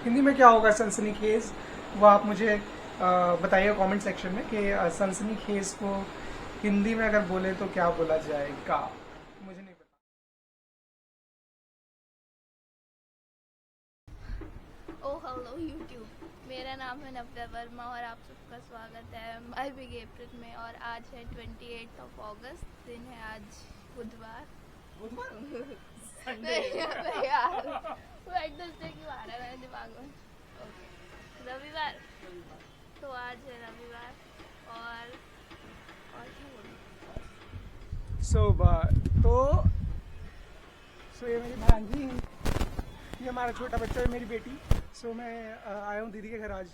हिंदी में क्या होगा सनसनीखेज, वो आप मुझे बताइए कमेंट सेक्शन में कि सनसनीखेज को हिंदी में अगर बोले तो क्या बोला जाएगा, मुझे नहीं पता। ओ हेलो यूट्यूब, मेरा नाम है नव्या वर्मा और आप सबका स्वागत है माय बिग अप्रैल में। और आज है 28 अगस्त, दिन है आज बुधवार। संडे यार वेडनेसडे क्यों आ रहा है मेरे दिमाग में। ओके, रविवार। तो आज है रविवार और क्या बोलूं। सो ये मेरी भांजी, ये हमारा छोटा बच्चा है, मेरी बेटी। मैं आया हूँ दीदी के घर आज,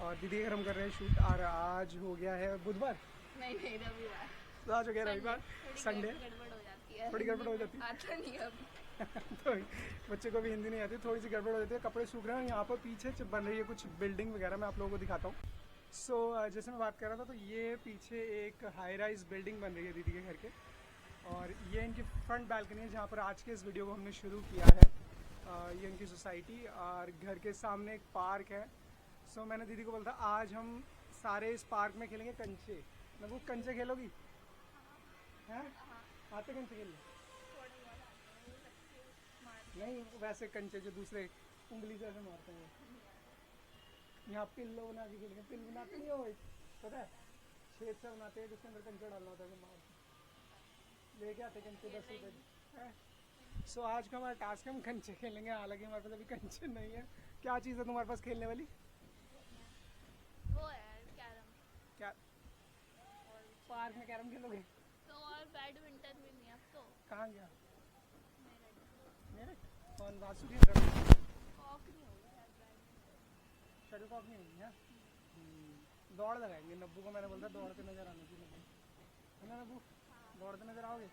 और दीदी के घर हम कर रहे हैं शूट। और आज हो गया है बुधवार, नहीं रविवार। तो आज हो गया रविवार, संडे। गड़बड़ हो जाती है, थोड़ी गड़बड़ हो जाती है आता नहीं अब। तो बच्चे को भी हिंदी नहीं आती, थोड़ी सी गड़बड़ हो जाती है। कपड़े सूख रहे हैं, यहाँ पर पीछे बन रही है कुछ बिल्डिंग वगैरह, मैं आप लोगों को दिखाता हूँ। जैसे मैं बात कर रहा था, तो ये पीछे एक हाई राइज बिल्डिंग बन रही है दीदी के घर के, और ये इनकी फ्रंट बैल्कनी है जहाँ पर आज के इस वीडियो को हमने शुरू किया है। ये इनकी सोसाइटी, और घर के सामने एक पार्क है। मैंने दीदी को बोला था आज हम सारे इस पार्क में खेलेंगे कंचे। मैं वो कंचे खेलोगी? हैं? आते कंचे खेलने? नहीं, वैसे कंचे जो दूसरे उंगली से ऐसे मारते हैं, यहाँ पिल्लो बना के खेलेंगे। पिल बनाते नहीं हो, पता है, छेद से बनाते हैं जिसके अंदर कंचा डालना होता है, मार लेके आते कंचे 10 रुपये। आज का हमारा टास्क है, हम कंचे खेलेंगे। हालांकि हमारे पास अभी कंचे नहीं है। क्या चीज़ है तुम्हारे पास खेलने वाली? वो है कैरम। क्या पार्क में कैरम खेलोगे? तो और बैडमिंटन भी नहीं अब तो। कहाँ गया मेरे? कौन वासु की कॉक नहीं होगी यार, बैडमिंटन। शटलकॉक नहीं होगी है? दौड़ लगाएंगे। नब्बू को मैंने बोला था दौड़ते नजर आने की, है ना नब्बू? दौड़ते नजर आओगे?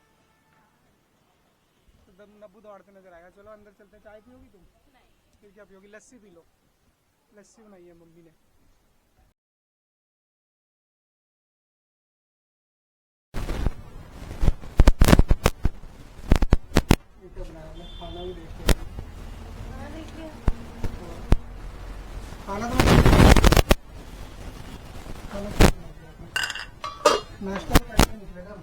तो नब्बू दौड़ते नजर आएगा। चलो अंदर चलते हैं। चाय पियोगी तुम? नहीं। फिर क्या पियोगी? लस्सी पी लो। लस्सी बनाई है मम्मी ने। खाना भी देखते हैं। खाना तो नाश्ता तो कैसे निकलेगा?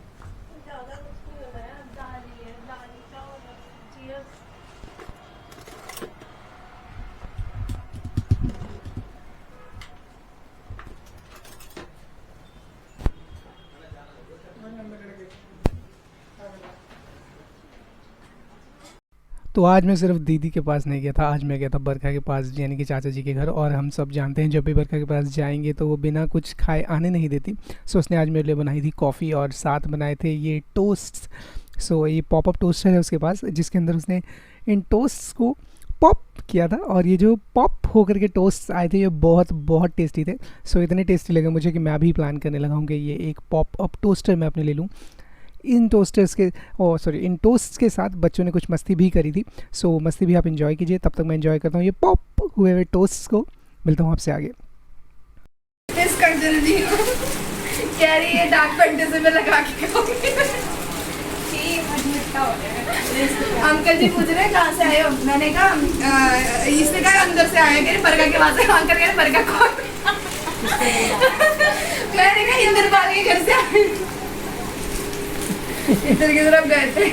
तो आज मैं सिर्फ दीदी के पास नहीं गया था, आज मैं गया था बरखा के पास, यानी कि चाचा जी के घर। और हम सब जानते हैं जब भी बरखा के पास जाएंगे तो वो बिना कुछ खाए आने नहीं देती। उसने आज मेरे लिए बनाई थी कॉफ़ी, और साथ बनाए थे ये टोस्ट। ये पॉपअप टोस्टर है उसके पास, जिसके अंदर उसने इन टोस्ट को पॉप किया था, और ये जो पॉप होकर के टोस्ट आए थे ये बहुत टेस्टी थे। इतने टेस्टी लगे मुझे कि मैं भी प्लान करने लगा हूँ कि ये एक पॉप अप टोस्टर मैं अपने ले लूँ। इन टोस्ट्स के साथ बच्चों ने कुछ मस्ती भी करी थी। मस्ती भी आप इंजॉय कीजिए, तब तक मैं इंजॉय करता हूँ ये पॉप हुए हुए टोस्ट को। मिलता हूँ आपसे आगे। इस कंजर जी कह रही है डार्क फैंटेसी में लगा के अंकल जी पूछ रहे कहाँ से आए हो? मैंने कहा इसने कहा अंदर से आए, कह बरगा के वहां से। अंकल कह रहे बरगा कौन? मैंने कहा इंद्रपाल के घर से आए, इधर की तरफ गए थे।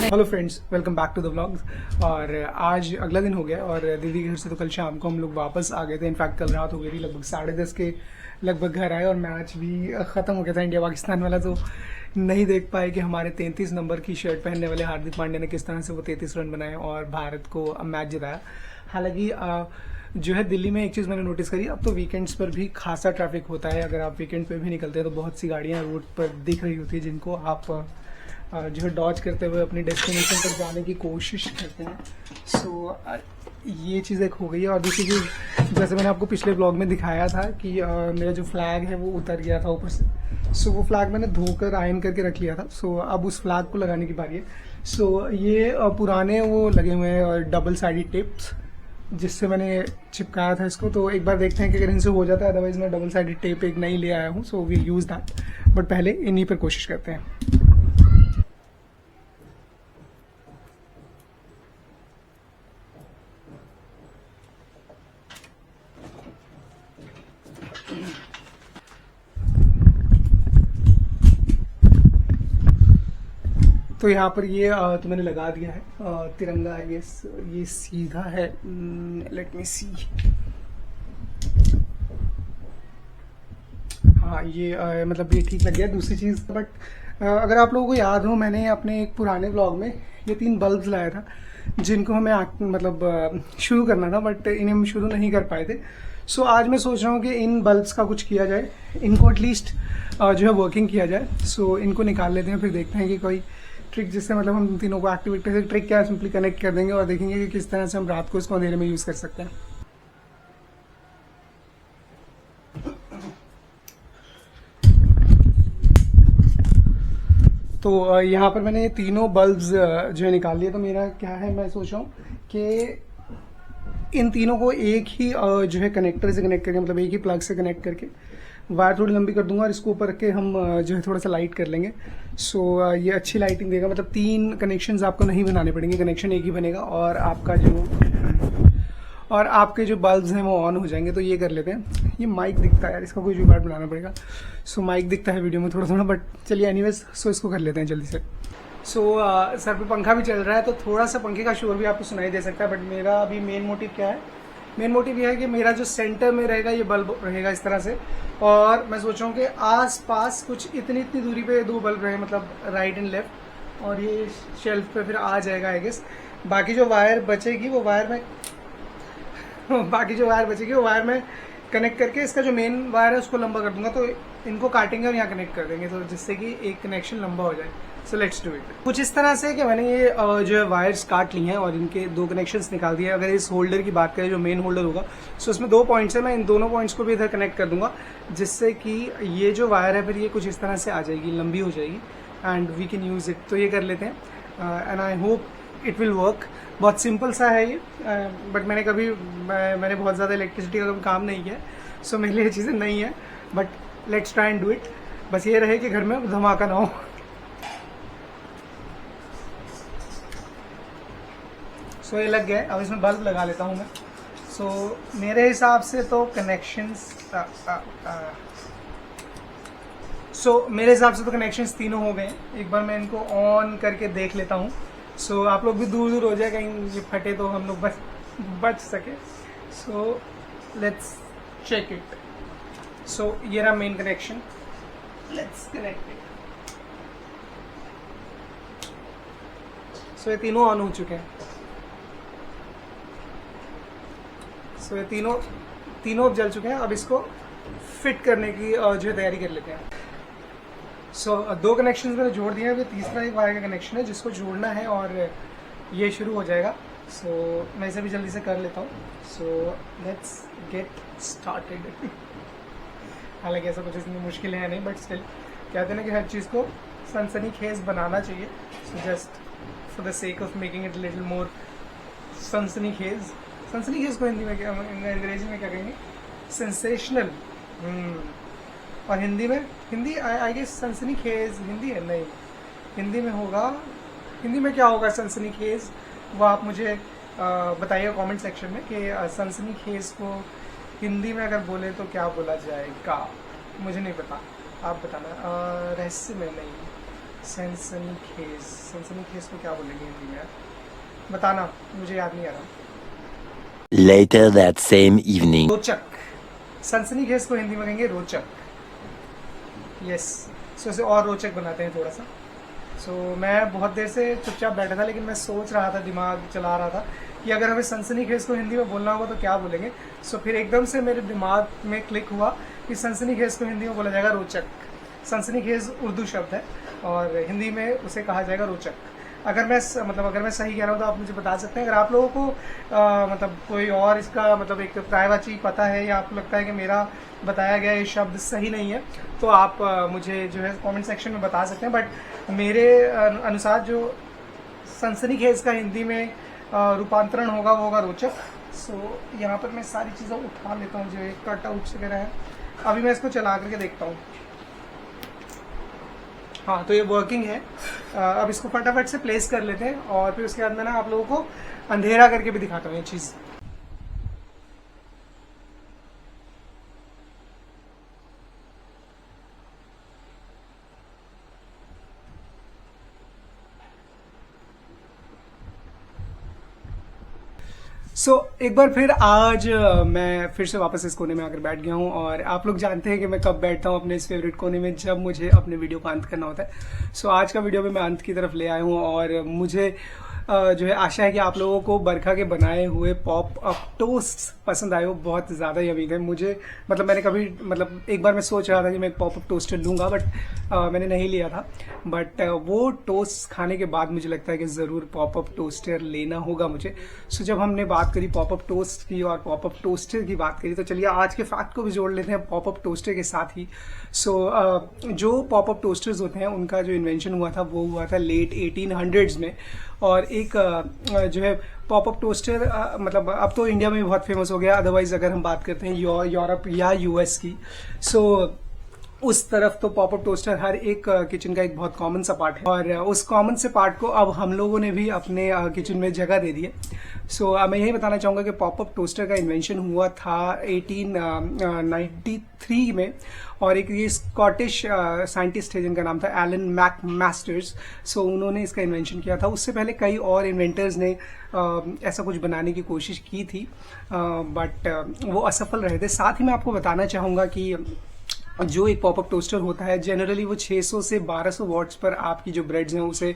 Hello friends, welcome back to the vlogs. और आज अगला दिन हो गया, और दीदी के घर से तो कल शाम को हम लोग वापस आ गए थे। इनफैक्ट कल रात हो गई थी, लगभग 10:30 के लगभग घर आए, और मैच भी ख़त्म हो गया था इंडिया पाकिस्तान वाला। तो नहीं देख पाए कि हमारे 33 नंबर की शर्ट पहनने वाले हार्दिक पांड्या ने किस तरह से वो 33 रन बनाए और भारत को मैच जिताया। हालांकि जो है दिल्ली में एक चीज़ मैंने नोटिस करी, अब तो वीकेंड्स पर भी खासा ट्रैफिक होता है। अगर आप वीकेंड पे भी निकलते हैं तो बहुत सी गाड़ियाँ रोड पर दिख रही होती है, जिनको आप जो है डॉज करते हुए अपनी डेस्टिनेशन तक जाने की कोशिश करते हैं। ये चीज़ एक हो गई है। और दूसरी चीज़, जैसे मैंने आपको पिछले ब्लॉग में दिखाया था कि मेरा जो फ्लैग है वो उतर गया था ऊपर से। वो फ्लैग मैंने धोकर आयन करके रख लिया था। अब उस फ्लैग को लगाने की बारी है। ये पुराने वो लगे हुए हैं डबल साइडेड टेप्स, जिससे मैंने चिपकाया था इसको। तो एक बार देखते हैं कि अगर इनसे हो जाता है, अदरवाइज मैं डबल साइडेड टेप एक नई ले आया हूँ। वी यूज़ दैट, बट पहले इन्हीं पर कोशिश करते हैं। तो यहाँ पर ये तो मैंने लगा दिया है तिरंगा। ये सीधा है। लेट मी सी। हाँ, ये मतलब ये ठीक लग गया। दूसरी चीज़, बट अगर आप लोगों को याद हो, मैंने अपने एक पुराने व्लॉग में ये 3 बल्ब्स लाया था जिनको हमें मतलब शुरू करना था, बट इन्हें हम शुरू नहीं कर पाए थे। सो आज मैं सोच रहा हूँ कि इन बल्ब्स का कुछ किया जाए, इनको एटलीस्ट जो है वर्किंग किया जाए। सो इनको निकाल लेते हैं, फिर देखते हैं कि कोई ट्रिक जिससे मतलब हम तीनों को एक्टिविटी से ट्रिक क्या सिंपली कनेक्ट कर देंगे और देखेंगे कि किस तरह से हम रात को इसको अंधेरे में यूज़ कर सकते हैं। तो यहाँ पर मैंने ये तीनों बल्ब्स जो है निकाल लिए। तो मेरा क्या है, मैं सोच रहा हूँ कि इन तीनों को एक ही जो है कनेक्टर से कनेक्ट करके, मतलब एक ही प्लग से कनेक्ट करके वायर थोड़ी लंबी कर दूंगा और इसको ऊपर रख के हम जो है थोड़ा सा लाइट कर लेंगे। सो ये अच्छी लाइटिंग देगा। मतलब 3 कनेक्शंस आपको नहीं बनाने पड़ेंगे, कनेक्शन एक ही बनेगा और आपके जो बल्ब्स हैं वो ऑन हो जाएंगे। तो ये कर लेते हैं। ये माइक दिखता है यार, इसका कोई जुगाड़ बनाना पड़ेगा। सो माइक दिखता है वीडियो में थोड़ा थोड़ा, बट चलिए एनीवेज। सो इसको कर लेते हैं जल्दी से। सो सर पे पंखा भी चल रहा है तो थोड़ा सा पंखे का शोर भी आपको सुनाई दे सकता है, बट मेरा अभी मेन मोटिव क्या है? मेन मोटिव ये है कि मेरा जो सेंटर में रहेगा ये बल्ब रहेगा इस तरह से, और मैं सोच रहा हूँ कि आस पास कुछ इतनी दूरी पे 2 बल्ब रहे, मतलब राइट एंड लेफ्ट, और ये शेल्फ पे फिर आ जाएगा आई गेस। बाकी जो वायर बचेगी वो वायर में कनेक्ट करके इसका जो मेन वायर है उसको लंबा कर दूंगा। तो इनको काटेंगे और यहाँ कनेक्ट कर देंगे, तो जिससे कि एक कनेक्शन लंबा हो जाए। So let's do it. कुछ इस तरह से कि मैंने ये जो है वायर्स काट ली हैं और इनके 2 कनेक्शंस निकाल दिए। अगर इस होल्डर की बात करें, जो मेन होल्डर होगा, सो उसमें 2 पॉइंट्स है। मैं इन दोनों पॉइंट्स को भी इधर कनेक्ट कर दूंगा, जिससे कि ये जो वायर है फिर ये कुछ इस तरह से आ जाएगी, लंबी हो जाएगी, and we can use it. तो ये कर लेते हैं and I hope it will work. बहुत सिंपल सा है ये, बट मैंने बहुत ज़्यादा इलेक्ट्रिसिटी का काम नहीं किया, सो मेरे लिए ये चीज़ें नहीं है, but let's try and do it. बस ये रहे कि घर में धमाका ना हो। सो ये लग गया। अब इसमें बल्ब लगा लेता हूँ मैं। सो मेरे हिसाब से तो कनेक्शंस तीनों हो गए। एक बार मैं इनको ऑन करके देख लेता हूँ। सो आप लोग भी दूर दूर हो जाए, कहीं ये फटे तो हम लोग बच सके। So let's check it. So ये रहा main connection. Let's connect it. So ये तीनों ऑन हो चुके हैं। सो ये तीनों अब जल चुके हैं। अब इसको फिट करने की जो है तैयारी कर लेते हैं। सो 2 कनेक्शंस मैंने जोड़ दिए हैं। अभी तीसरा एक वायर का कनेक्शन है जिसको जोड़ना है और ये शुरू हो जाएगा। सो मैं इसे भी जल्दी से कर लेता हूँ। So let's get started. हालांकि ऐसा कुछ इसमें मुश्किल है नहीं, बट स्टिल कहते हैं ना कि हर चीज़ को सनसनीखेज बनाना चाहिए। So just for the sake of making it little more सनसनीखेज को हिंदी में क्या, अंग्रेजी में क्या कहेंगे? सेंसेशनल। और हिंदी आई गेस सनसनीखेज हिंदी है, नहीं हिंदी में होगा। हिंदी में क्या होगा सनसनीखेज, वो आप मुझे बताइए कमेंट सेक्शन में कि सनसनीखेज को हिंदी में अगर बोले तो क्या बोला जाएगा। मुझे नहीं पता, आप बताना। रहस्य में नहीं, सनसनीखेज को क्या बोलेंगे हिंदी में, बताना, मुझे याद नहीं आ रहा। Later that same evening. रोचक। सनसनीखेज को हिंदी में कहेंगे रोचक। यस। सो इसे और रोचक बनाते हैं थोड़ा सा। सो मैं बहुत देर से चुपचाप बैठा था, लेकिन मैं सोच रहा था, दिमाग चला रहा था कि अगर हमें सनसनीखेज को हिंदी में बोलना होगा तो क्या बोलेंगे। सो फिर एकदम से मेरे दिमाग में क्लिक हुआ कि सनसनीखेज को हिंदी में बोला जाएगा रोचक। सनसनीखेज उर्दू शब्द है और हिंदी में उसे कहा जाएगा रोचक। अगर मैं सही कह रहा हूँ तो आप मुझे बता सकते हैं। अगर आप लोगों को मतलब कोई और इसका मतलब एक प्रायवाची पता है, या आपको लगता है कि मेरा बताया गया ये शब्द सही नहीं है, तो आप मुझे जो है कमेंट सेक्शन में बता सकते हैं। बट मेरे अनुसार जो सनसनीखेज का हिंदी में रूपांतरण होगा वो होगा रोचक। सो यहाँ पर मैं सारी चीज़ें उठा लेता हूँ जो एक कट आउट वगैरह है। अभी मैं इसको चला करके देखता हूँ। हाँ, तो ये वर्किंग है। अब इसको फटाफट से प्लेस कर लेते हैं और फिर उसके बाद में ना आप लोगों को अंधेरा करके भी दिखाता हूँ ये चीज़। एक बार फिर आज मैं फिर से वापस इस कोने में आकर बैठ गया हूँ और आप लोग जानते हैं कि मैं कब बैठता हूँ अपने इस फेवरेट कोने में, जब मुझे अपने वीडियो का अंत करना होता है। आज का वीडियो भी मैं अंत की तरफ ले आया हूँ और मुझे जो है आशा है कि आप लोगों को बरखा के बनाए हुए पॉप अप टोस्ट पसंद आए हो। बहुत ज़्यादा यमी थे मुझे, मतलब मैंने कभी एक बार मैं सोच रहा था कि मैं एक पॉप अप टोस्टर लूँगा, बट मैंने नहीं लिया था। बट वो टोस्ट खाने के बाद मुझे लगता है कि ज़रूर पॉप अप टोस्टर लेना होगा मुझे। जब हमने बात करी पॉप अप टोस्ट की और पॉप अप टोस्टर की बात करी, तो चलिए आज के फैक्ट को भी जोड़ लेते हैं पॉप अप टोस्टर के साथ ही। जो पॉप अप टोस्टर्स होते हैं उनका जो इन्वेंशन हुआ था वो हुआ था लेट 1800s में। और एक जो है पॉप अप टोस्टर मतलब अब तो इंडिया में भी बहुत फेमस हो गया, अदरवाइज अगर हम बात करते हैं यूरोप या यूएस की, उस तरफ तो पॉप अप टोस्टर हर एक किचन का एक बहुत कॉमन सा पार्ट है और उस कॉमन से पार्ट को अब हम लोगों ने भी अपने किचन में जगह दे दी है। मैं यही बताना चाहूँगा कि पॉप अप टोस्टर का इन्वेंशन हुआ था 1893 में और एक ये स्कॉटिश साइंटिस्ट है जिनका नाम था एलन मैकमास्टर्स। उन्होंने इसका इन्वेंशन किया था। उससे पहले कई और इन्वेंटर्स ने ऐसा कुछ बनाने की कोशिश की थी, बट वो असफल रहे थे। साथ ही मैं आपको बताना चाहूँगा कि जो एक पॉपअप टोस्टर होता है जनरली वो 600 से 1200 वॉट्स पर आपकी जो ब्रेड्स हैं उसे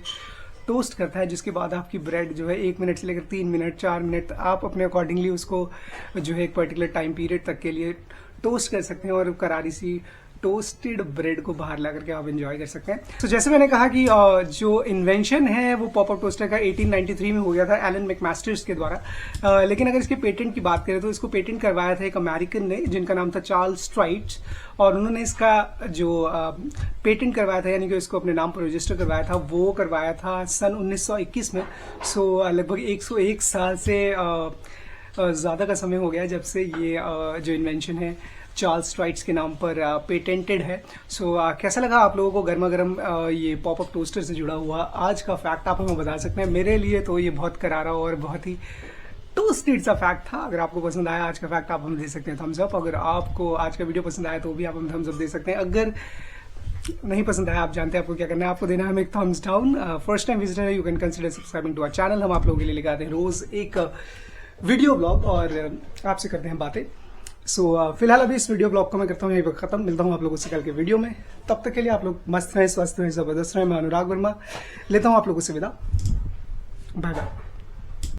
टोस्ट करता है, जिसके बाद आपकी ब्रेड जो है 1 मिनट से लेकर 3 मिनट 4 मिनट आप अपने अकॉर्डिंगली उसको जो है एक पर्टिकुलर टाइम पीरियड तक के लिए टोस्ट कर सकते हैं और करारी सी टोस्टेड ब्रेड को बाहर ला करके आप एंजॉय कर सकते हैं। जैसे मैंने कहा कि जो इन्वेंशन है वो पॉपअप टोस्टर का 1893 में हो गया था एलन मैकमास्टर्स के द्वारा। लेकिन अगर इसके पेटेंट की बात करें तो इसको पेटेंट करवाया था एक अमेरिकन ने जिनका नाम था चार्ल्स स्ट्राइट्स, और उन्होंने इसका जो पेटेंट करवाया था यानी कि इसको अपने नाम पर रजिस्टर करवाया था वो करवाया था सन 1921 में। लगभग 101 साल से ज़्यादा का समय हो गया जब से ये जो इन्वेंशन है चार्ल्स स्ट्राइट्स के नाम पर पेटेंटेड है। कैसा लगा आप लोगों को गर्मा गर्म ये पॉपअप टोस्टर से जुड़ा हुआ आज का फैक्ट? आप हमें बता सकते हैं। मेरे लिए तो ये बहुत करारा और बहुत ही टोस्टेड सा फैक्ट था। अगर आपको पसंद आया आज का फैक्ट आप हमें दे सकते हैं थम्स अप। अगर आपको आज का वीडियो पसंद आया तो भी आप हमें थम्स अप दे सकते हैं। अगर नहीं पसंद आया आप जानते हैं आपको क्या करना है, आपको देना है हमें एक thumbs down. First time visitor है you can consider subscribing to our channel. हम आप लोगों के लिए लेकर आते हैं रोज एक वीडियो ब्लॉग और आपसे करते हैं बातें। फिलहाल अभी इस वीडियो ब्लॉग को मैं करता हूँ यहीं पर खत्म। मिलता हूँ आप लोगों से कल के वीडियो में। तब तक के लिए आप लोग मस्त रहें, स्वस्थ रहें, जबरदस्त रहें। मैं अनुराग वर्मा लेता हूँ आप लोगों से विदा। Bye bye.